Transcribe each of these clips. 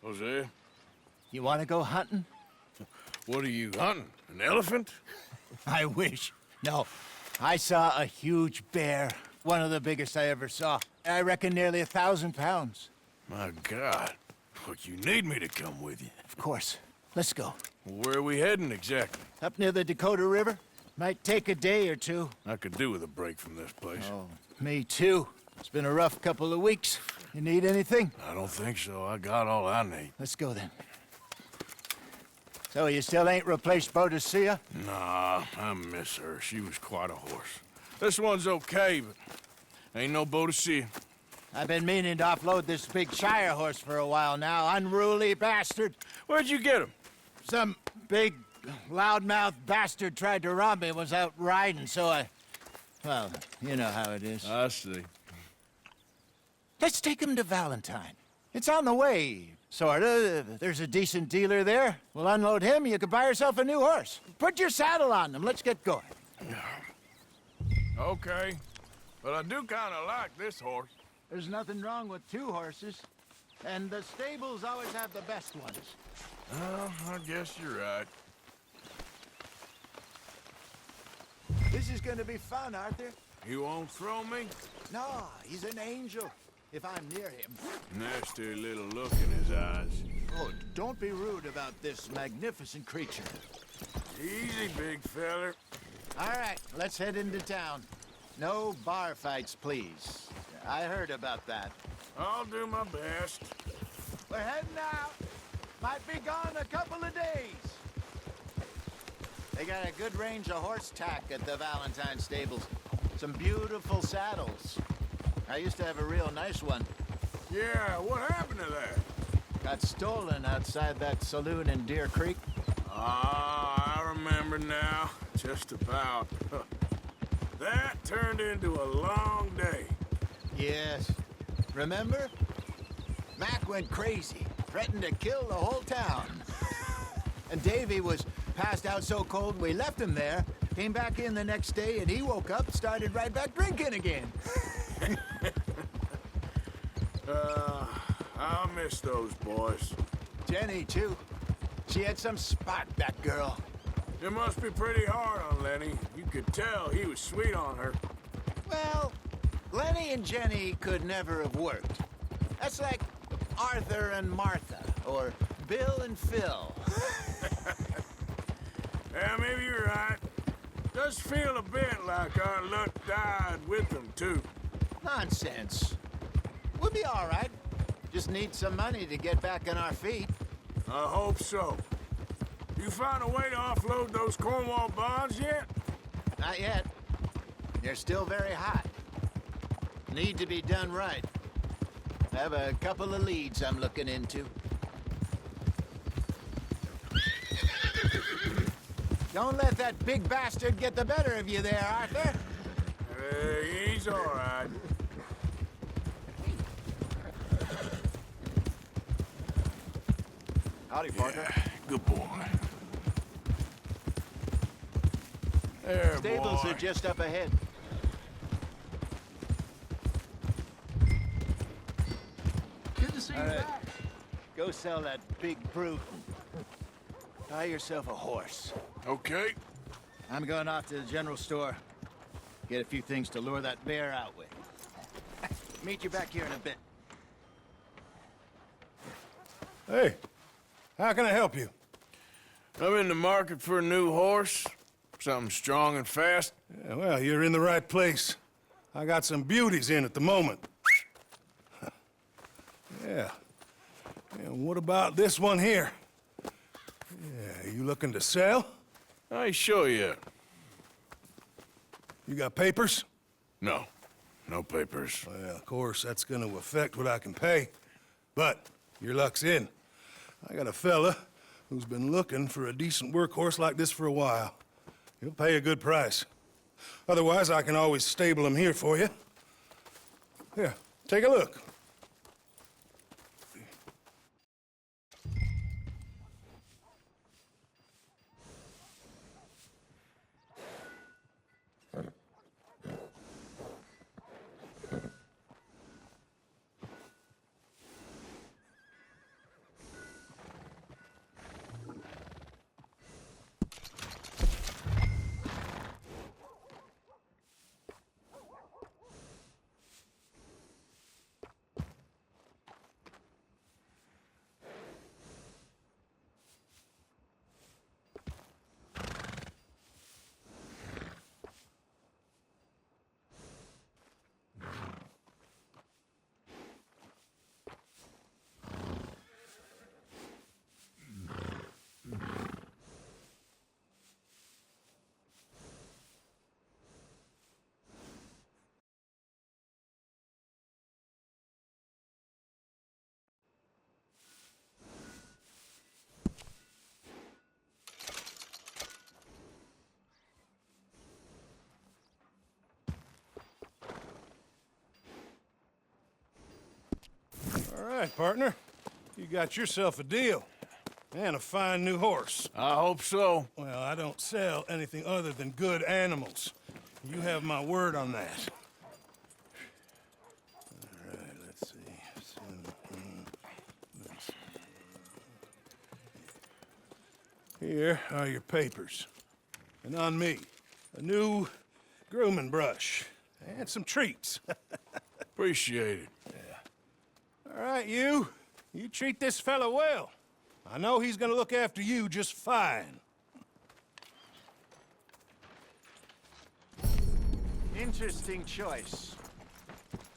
Hosea, You want to go hunting? what are you hunting? An elephant? I wish. No. I saw a huge bear. One of the biggest I ever saw. I reckon nearly 1,000 pounds. My God. Look, you need me to come with you. Of course. Let's go. Where are we heading exactly? Up near the Dakota River. Might take a day or two. I could do with a break from this place. Oh, me too. It's been a rough couple of weeks. You need anything? I don't think so. I got all I need. Let's go then. So you still ain't replaced Boadicea? Nah, I miss her. She was quite a horse. This one's okay, but ain't no Boadicea. I've been meaning to offload this big Shire horse for a while now. Unruly bastard. Where'd you get him? Some big, loudmouth bastard tried to rob me and was out riding, so I... Well, you know how it is. I see. Let's take him to Valentine. It's on the way, sorta. There's a decent dealer there. We'll unload him, you could buy yourself a new horse. Put your saddle on him, let's get going. Okay, but I do kind of like this horse. There's nothing wrong with two horses. And the stables always have the best ones. Well, I guess you're right. This is gonna be fun, Arthur. You won't throw me? No, he's an angel. If I'm near him. Nasty little look in his eyes. Oh, don't be rude about this magnificent creature. Easy, big feller. All right, let's head into town. No bar fights, please. I heard about that. I'll do my best. We're heading out. Might be gone a couple of days. They got a good range of horse tack at the Valentine stables. Some beautiful saddles. I used to have a real nice one. Yeah, what happened to that? Got stolen outside that saloon in Deer Creek. Ah, I remember now. Just about. That turned into a long day. Yes. Remember? Mac went crazy, threatened to kill the whole town. And Davy was passed out so cold we left him there, came back in the next day, and he woke up, started right back drinking again. I'll miss those boys. Jenny, too. She had some spot, that girl. It must be pretty hard on Lenny. You could tell he was sweet on her. Well, Lenny and Jenny could never have worked. That's like Arthur and Martha, or Bill and Phil. Yeah, maybe you're right. Does feel a bit like our luck died with them, too. Nonsense. We'll be all right. Just need some money to get back on our feet. I hope so. You find a way to offload those Cornwall bonds yet? Not yet. They're still very hot. Need to be done right. I have a couple of leads I'm looking into. Don't let that big bastard get the better of you there, Arthur. He's all right. Howdy, partner. Yeah, good boy. There, Stables boy. are just up ahead. Good to see you All right. back. Go sell that big brute. Buy yourself a horse. Okay. I'm going off to the general store. Get a few things to lure that bear out with. Meet you back here in a bit. Hey, how can I help you? I'm in the market for a new horse. Something strong and fast. Yeah, well, you're in the right place. I got some beauties in at the moment. Yeah. And what about this one here? Yeah, you looking to sell? I ain't sure yet. You got papers? No. No papers. Well, of course, that's gonna affect what I can pay. But your luck's in. I got a fella who's been looking for a decent workhorse like this for a while. He'll pay a good price. Otherwise, I can always stable him here for you. Here, take a look. All right, partner. You got yourself a deal. And a fine new horse. I hope so. Well, I don't sell anything other than good animals. You have my word on that. All right, let's see. Here are your papers. And on me, a new grooming brush. And some treats. Appreciate it. All right, you. You treat this fella well. I know he's gonna look after you just fine. Interesting choice.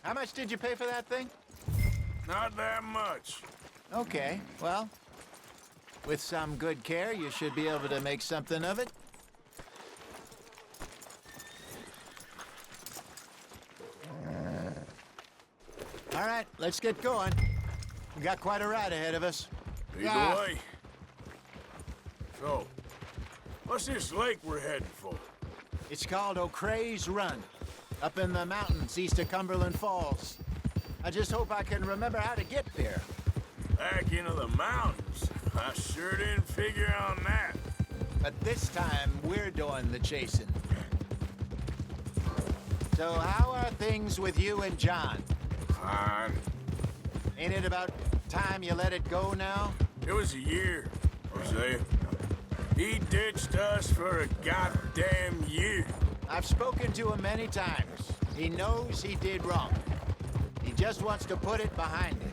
How much did you pay for that thing? Not that much. Okay, well, with some good care, you should be able to make something of it. All right, let's get going. We got quite a ride ahead of us. Lead the way. So, what's this lake we're heading for? It's called O'Creagh's Run, up in the mountains east of Cumberland Falls. I just hope I can remember how to get there. Back into the mountains. I sure didn't figure on that. But this time, we're doing the chasing. So how are things with you and John? Fine. Ain't it about time you let it go now? It was a year, Hosea. He ditched us for a goddamn year. I've spoken to him many times. He knows he did wrong. He just wants to put it behind him.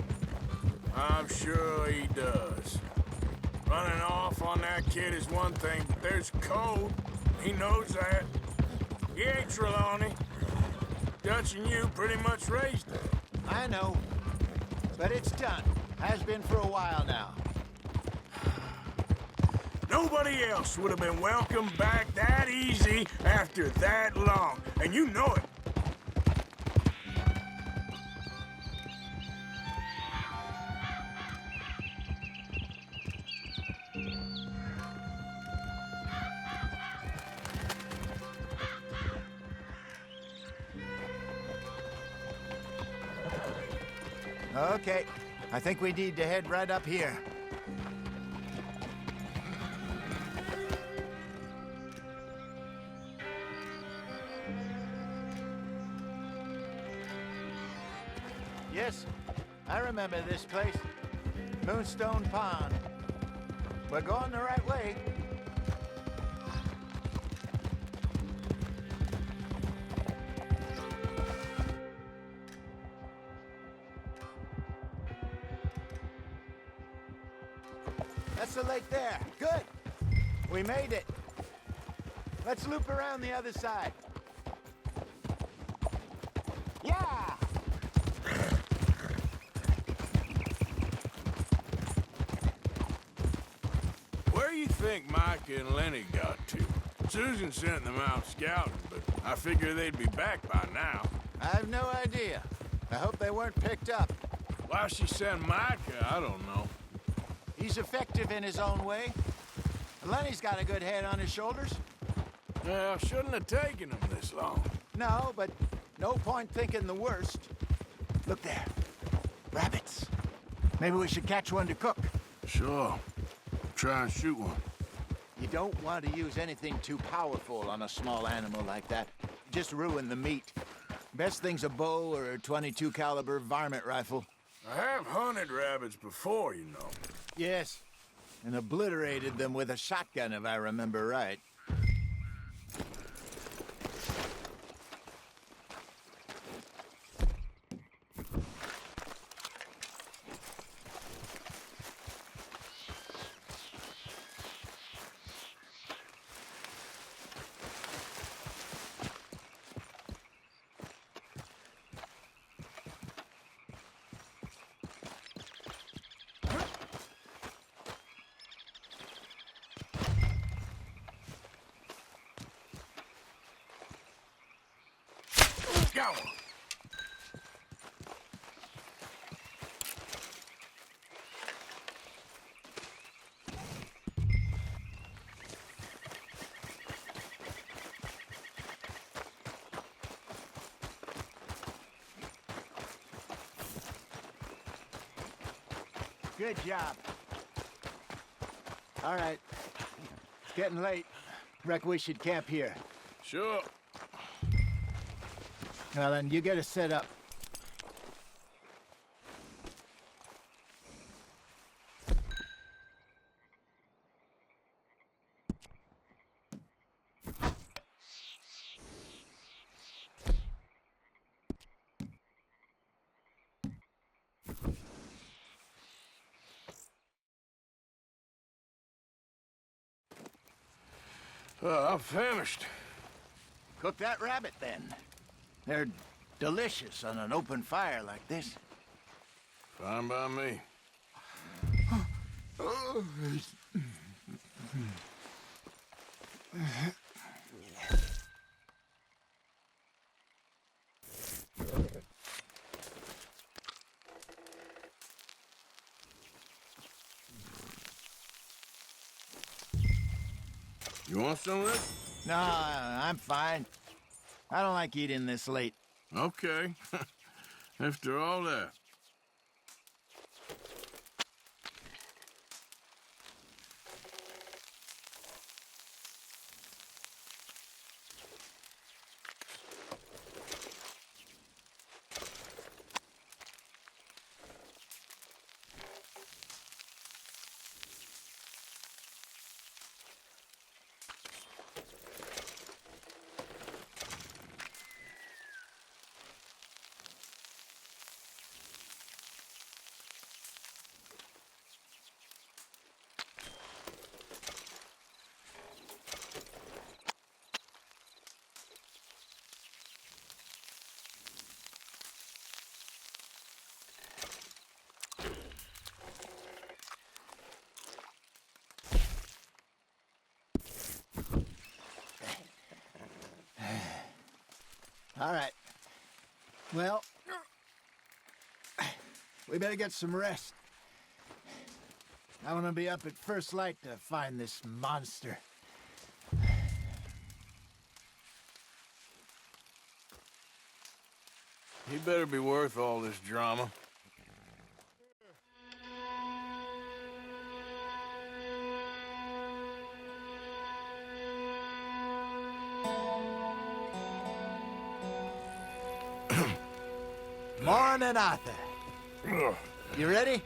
I'm sure he does. Running off on that kid is one thing, but there's code. He knows that. He ain't Trelawney. Dutch and you pretty much raised him. I know. But it's done. Has been for a while now. Nobody else would have been welcomed back that easy after that long, and you know it. Okay. I think we need to head right up here. Yes, I remember this place. Moonstone Pond. We're going the right way. That's the lake there. Good. We made it. Let's loop around the other side. Yeah! Where you think Micah and Lenny got to? Susan sent them out scouting, but I figure they'd be back by now. I have no idea. I hope they weren't picked up. Why she sent Micah, I don't know. He's effective in his own way. Lenny's got a good head on his shoulders. Well, shouldn't have taken them this long. No, but no point thinking the worst. Look there. Rabbits. Maybe we should catch one to cook. Sure. Try and shoot one. You don't want to use anything too powerful on a small animal like that. Just ruin the meat. Best thing's a bow or a .22 caliber varmint rifle. I have hunted rabbits before, you know. Yes, and obliterated them with a shotgun, if I remember right. Go! Good job. All right. It's getting late. Reckon we should camp here. Sure. Well, then you get us set up. I'm famished. Cook that rabbit, then. They're delicious on an open fire like this. Fine by me. You want some of this? No, I'm fine. I don't like eating this late. Okay. After all that. All right. Well, we better get some rest. I want to be up at first light to find this monster. He better be worth all this drama. Morning, Arthur. Ugh. You ready?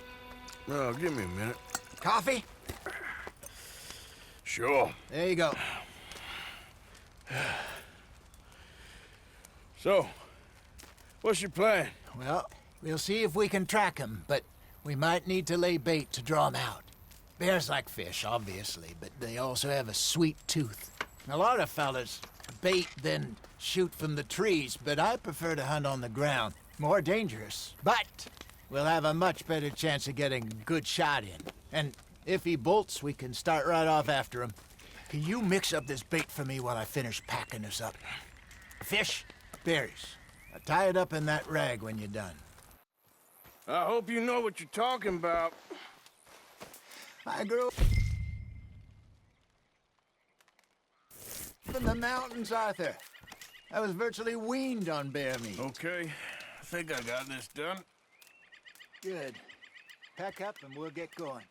Well, give me a minute. Coffee? Sure. There you go. So, what's your plan? Well, we'll see if we can track him, but we might need to lay bait to draw him out. Bears like fish, obviously, but they also have a sweet tooth. A lot of fellas bait, then shoot from the trees, but I prefer to hunt on the ground. More dangerous, but we'll have a much better chance of getting a good shot in. And if he bolts, we can start right off after him. Can you mix up this bait for me while I finish packing this up? Fish, berries. Tie it up in that rag when you're done. I hope you know what you're talking about. I grew up in the mountains, Arthur. I was virtually weaned on bear meat. Okay, I think I got this done. Good. Pack up and we'll get going.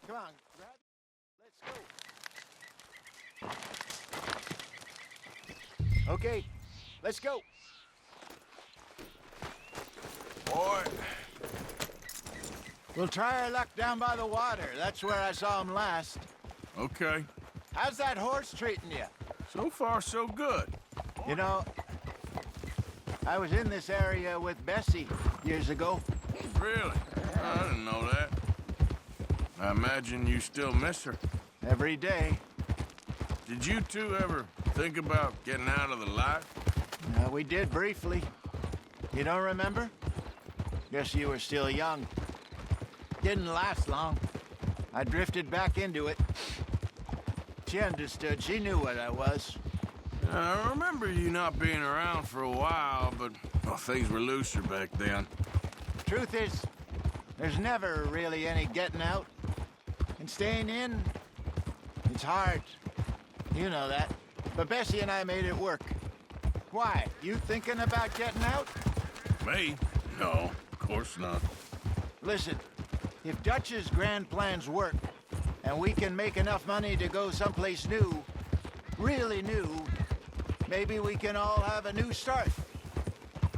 Come on, grab. Let's go. Okay, let's go. Boy. We'll try our luck down by the water. That's where I saw him last. Okay. How's that horse treating you? So far, so good. You know, I was in this area with Bessie years ago. Really? I didn't know that. I imagine you still miss her. Every day. Did you two ever think about getting out of the life? We did briefly. You don't remember? Guess you were still young. Didn't last long. I drifted back into it. She understood. She knew what I was. I remember you not being around for a while, but well, things were looser back then. Truth is, there's never really any getting out. And staying in, it's hard. You know that. But Bessie and I made it work. Why? You thinking about getting out? Me? No, of course not. Listen, if Dutch's grand plans work, and we can make enough money to go someplace new, really new, maybe we can all have a new start.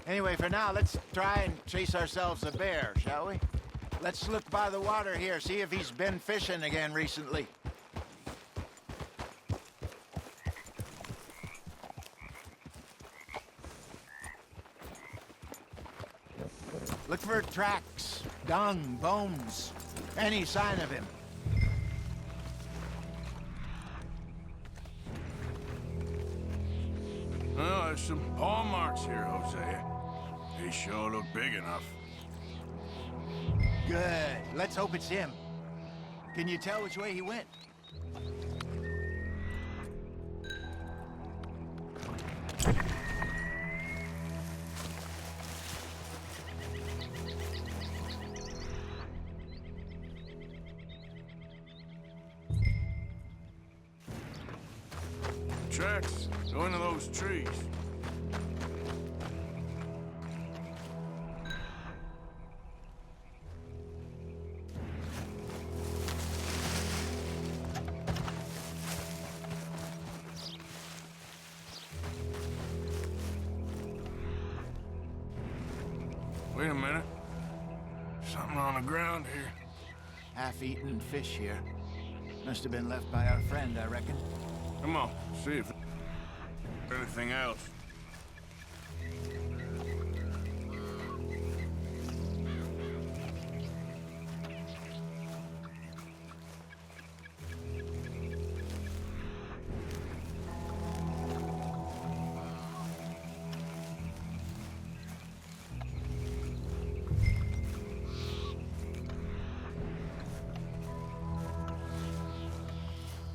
Anyway, for now, let's try and chase ourselves a bear, shall we? Let's look by the water here, see if he's been fishing again recently. Look for tracks, dung, bones, any sign of him. Oh, there's some paw marks here, Hosea. They sure look big enough. Good. Let's hope it's him. Can you tell which way he went? Tracks go into those trees. Wait a minute. Something on the ground here. Half-eaten fish here. Must have been left by our friend, I reckon. Come on, see if anything else.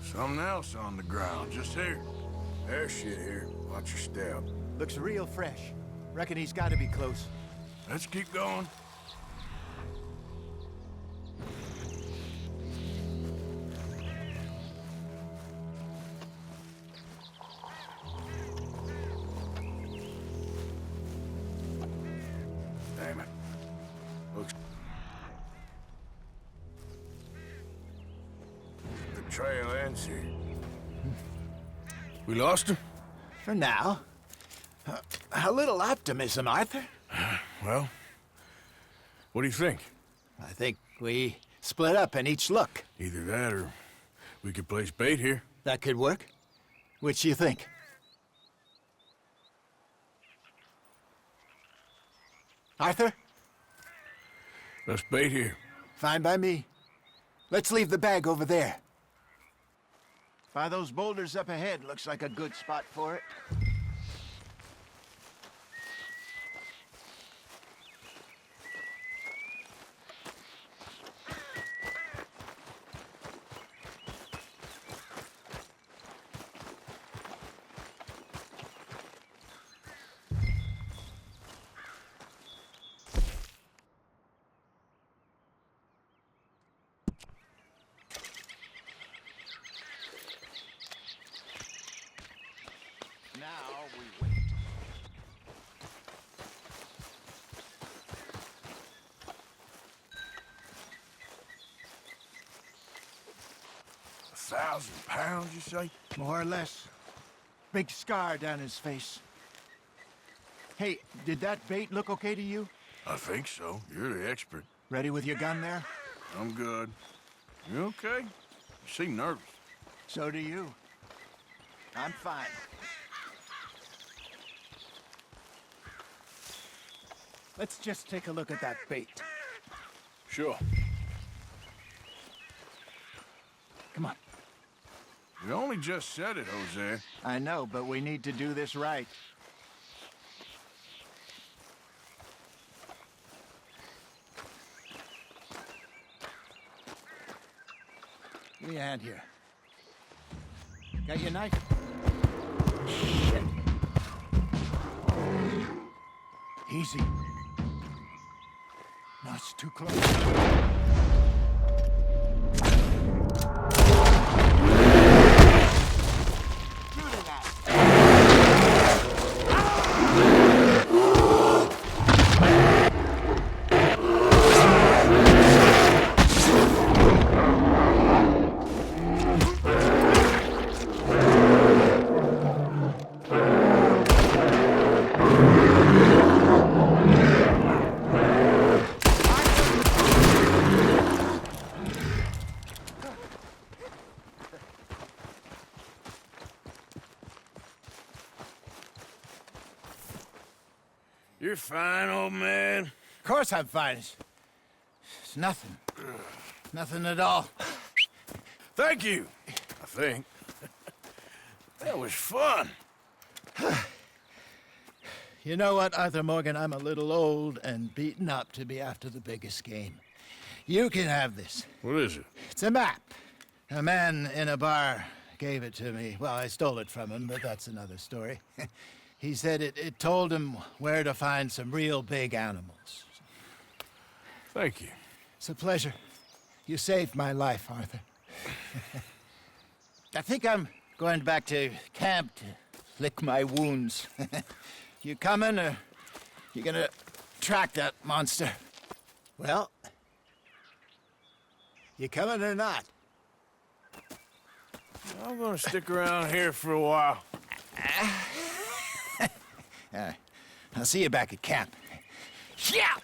Something else on the ground, just here. There's shit here. Watch your step. Looks real fresh. Reckon he's got to be close. Let's keep going. Damn it. Looks... The trail ends here. We lost him? For now. A little optimism, Arthur. Well, what do you think? I think we split up and each look. Either that or we could place bait here. That could work. Which you think? Arthur? Let's bait here. Fine by me. Let's leave the bag over there. By those boulders up ahead, looks like a good spot for it. Now we wait. £1,000, you say? More or less. Big scar down his face. Hey, did that bait look okay to you? I think so. You're the expert. Ready with your gun there? I'm good. You okay? You seem nervous. So do you. I'm fine. Let's just take a look at that bait. Sure. Come on. You only just said it, Hosea. I know, but we need to do this right. Give me a hand here. Got your knife? Shit. Easy. No, it's too close. Shooting at. You're fine, old man. Of course I'm fine. It's nothing. Nothing at all. Thank you, I think. That was fun. You know what, Arthur Morgan? I'm a little old and beaten up to be after the biggest game. You can have this. What is it? It's a map. A man in a bar gave it to me. Well, I stole it from him, but that's another story. He said it told him where to find some real big animals. Thank you. It's a pleasure. You saved my life, Arthur. I think I'm going back to camp to lick my wounds. You coming, or you gonna track that monster? Well, you coming or not? I'm gonna stick around here for a while. All right. I'll see you back at camp. Yeah!